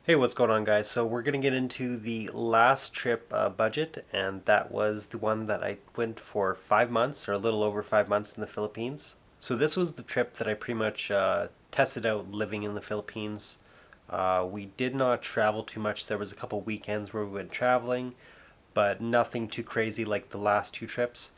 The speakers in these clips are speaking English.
Hey, what's going on, guys? So we're gonna get into the last trip budget, and that was the one that I went for 5 months, or a little over 5 months in the Philippines. So this was the trip that I pretty much tested out living in the Philippines. We did not travel too much. There was a couple weekends where we went traveling, but nothing too crazy like the last two trips.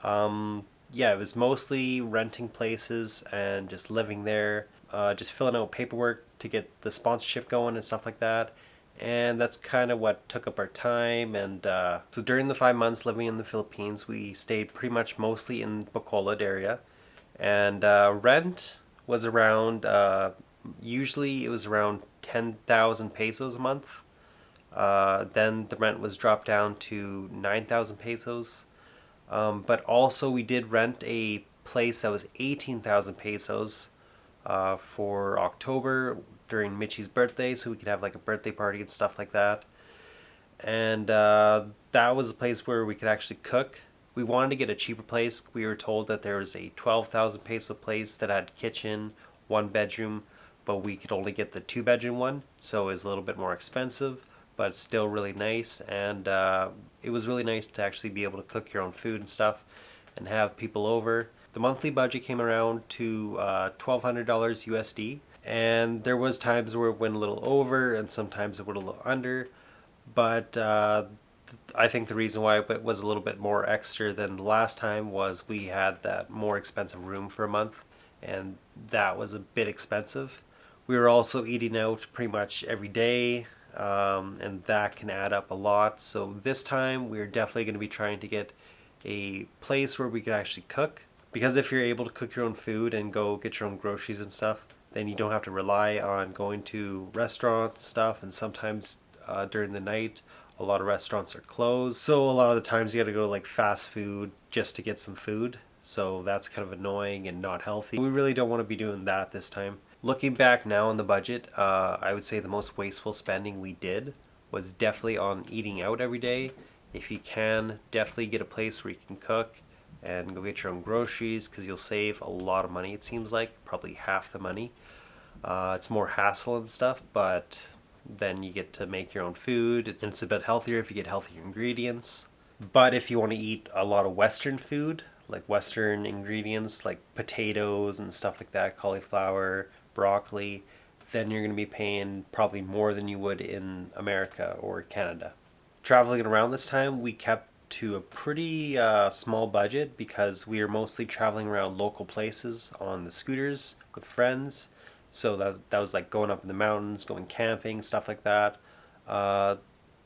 Yeah, it was mostly renting places and just living there, just filling out paperwork to get the sponsorship going and stuff like that. And that's kind of what took up our time. And so during the 5 months living in the Philippines, we stayed pretty much mostly in Bacolod area. And rent was around, usually it was around 10,000 pesos a month. Then the rent was dropped down to 9,000 pesos. But also, we did rent a place that was 18,000 pesos for October during Michi's birthday, so we could have like a birthday party and stuff like that. And that was a place where we could actually cook. We wanted to get a cheaper place. We were told that there was a 12,000 peso place that had kitchen, one bedroom, but we could only get the two-bedroom one, so it was a little bit more expensive, but still really nice. And it was really nice to actually be able to cook your own food and stuff and have people over. The monthly budget came around to $1,200 USD, and there was times where it went a little over and sometimes it went a little under, but I think the reason why it was a little bit more extra than the last time was we had that more expensive room for a month, and that was a bit expensive. We were also eating out pretty much every day, and that can add up a lot. So this time we're definitely going to be trying to get a place where we can actually cook. Because if you're able to cook your own food and go get your own groceries and stuff, then you don't have to rely on going to restaurants stuff. And sometimes during the night, a lot of restaurants are closed. So a lot of the times you got to go to like fast food just to get some food. So that's kind of annoying and not healthy. We really don't want to be doing that this time. Looking back now on the budget, I would say the most wasteful spending we did was definitely on eating out every day. If you can, definitely get a place where you can cook and go get your own groceries because you'll save a lot of money, it seems like, probably half the money. It's more hassle and stuff, but then you get to make your own food. It's a bit healthier if you get healthier ingredients. But if you want to eat a lot of Western food, like Western ingredients like potatoes and stuff like that, cauliflower, broccoli, then you're going to be paying probably more than you would in America or Canada. Traveling around this time, we kept to a pretty small budget because we were mostly traveling around local places on the scooters with friends. So that was like going up in the mountains, going camping, stuff like that. Uh,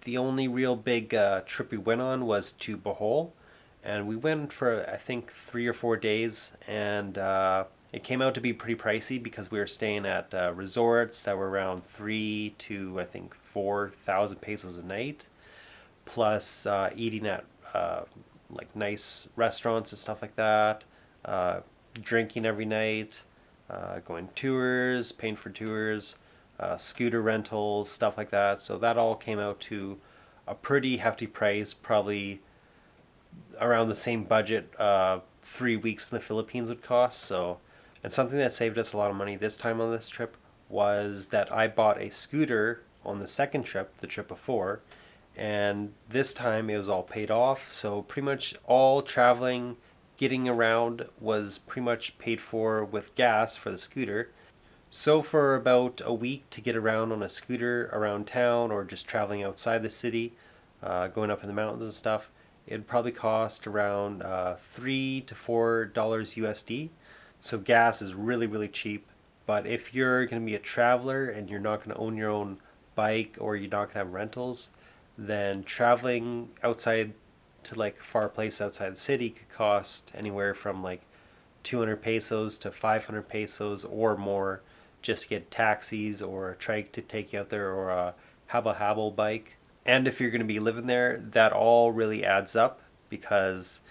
the only real big trip we went on was to Bohol, and we went for I think 3 or 4 days, and it came out to be pretty pricey because we were staying at resorts that were around 3 to I think 4,000 pesos a night, plus eating at like nice restaurants and stuff like that, uh, drinking every night, going tours, paying for tours, scooter rentals, stuff like that. So that all came out to a pretty hefty price, probably around the same budget 3 weeks in the Philippines would cost. So, and something that saved us a lot of money this time on this trip was that I bought a scooter on the second trip, the trip before, and this time it was all paid off. So pretty much all traveling, getting around was pretty much paid for with gas for the scooter. So for about a week to get around on a scooter around town or just traveling outside the city, going up in the mountains and stuff, it'd probably cost around $3 to $4 USD. So gas is really, really cheap. But if you're going to be a traveler and you're not going to own your own bike or you're not going to have rentals, then traveling outside to like a far place outside the city could cost anywhere from like 200 pesos to 500 pesos or more just to get taxis or a trike to take you out there or a habal bike. And if you're going to be living there, that all really adds up because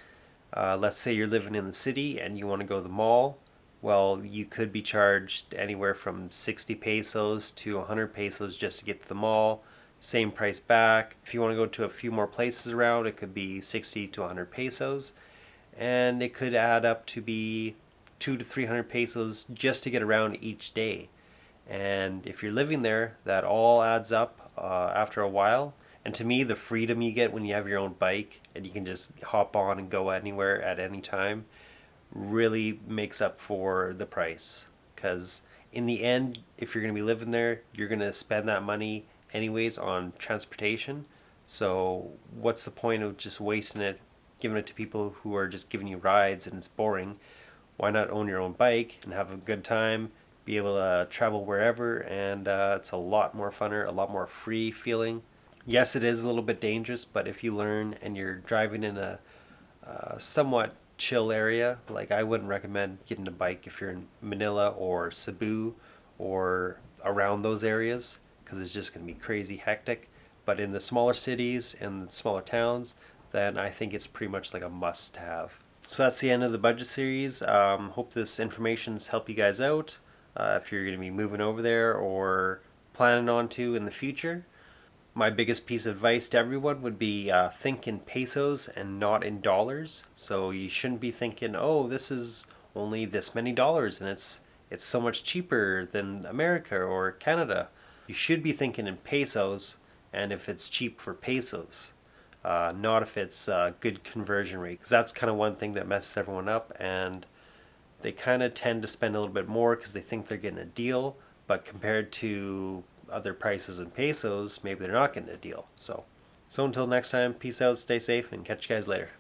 let's say you're living in the city and you want to go to the mall. Well, you could be charged anywhere from 60 pesos to 100 pesos just to get to the mall. Same price back. If you want to go to a few more places around, it could be 60 to 100 pesos. And it could add up to be 200 to 300 pesos just to get around each day. And if you're living there, that all adds up after a while. And to me, the freedom you get when you have your own bike and you can just hop on and go anywhere at any time really makes up for the price. Because in the end, if you're going to be living there, you're going to spend that money anyways on transportation. So what's the point of just wasting it, giving it to people who are just giving you rides and it's boring? Why not own your own bike and have a good time, be able to travel wherever, and it's a lot more funner, a lot more free feeling. Yes, it is a little bit dangerous, but if you learn and you're driving in a somewhat chill area, like I wouldn't recommend getting a bike if you're in Manila or Cebu or around those areas because it's just going to be crazy hectic. But in the smaller cities and the smaller towns, then I think it's pretty much like a must have. So that's the end of the budget series. Hope this information's helped you guys out if you're going to be moving over there or planning on to in the future. My biggest piece of advice to everyone would be think in pesos and not in dollars. So you shouldn't be thinking, oh, this is only this many dollars and it's so much cheaper than America or Canada. You should be thinking in pesos and if it's cheap for pesos, not if it's a good conversion rate. Because that's kind of one thing that messes everyone up, and they kind of tend to spend a little bit more because they think they're getting a deal, but compared to other prices in pesos, maybe they're not getting a deal. So until next time, peace out, stay safe, and catch you guys later.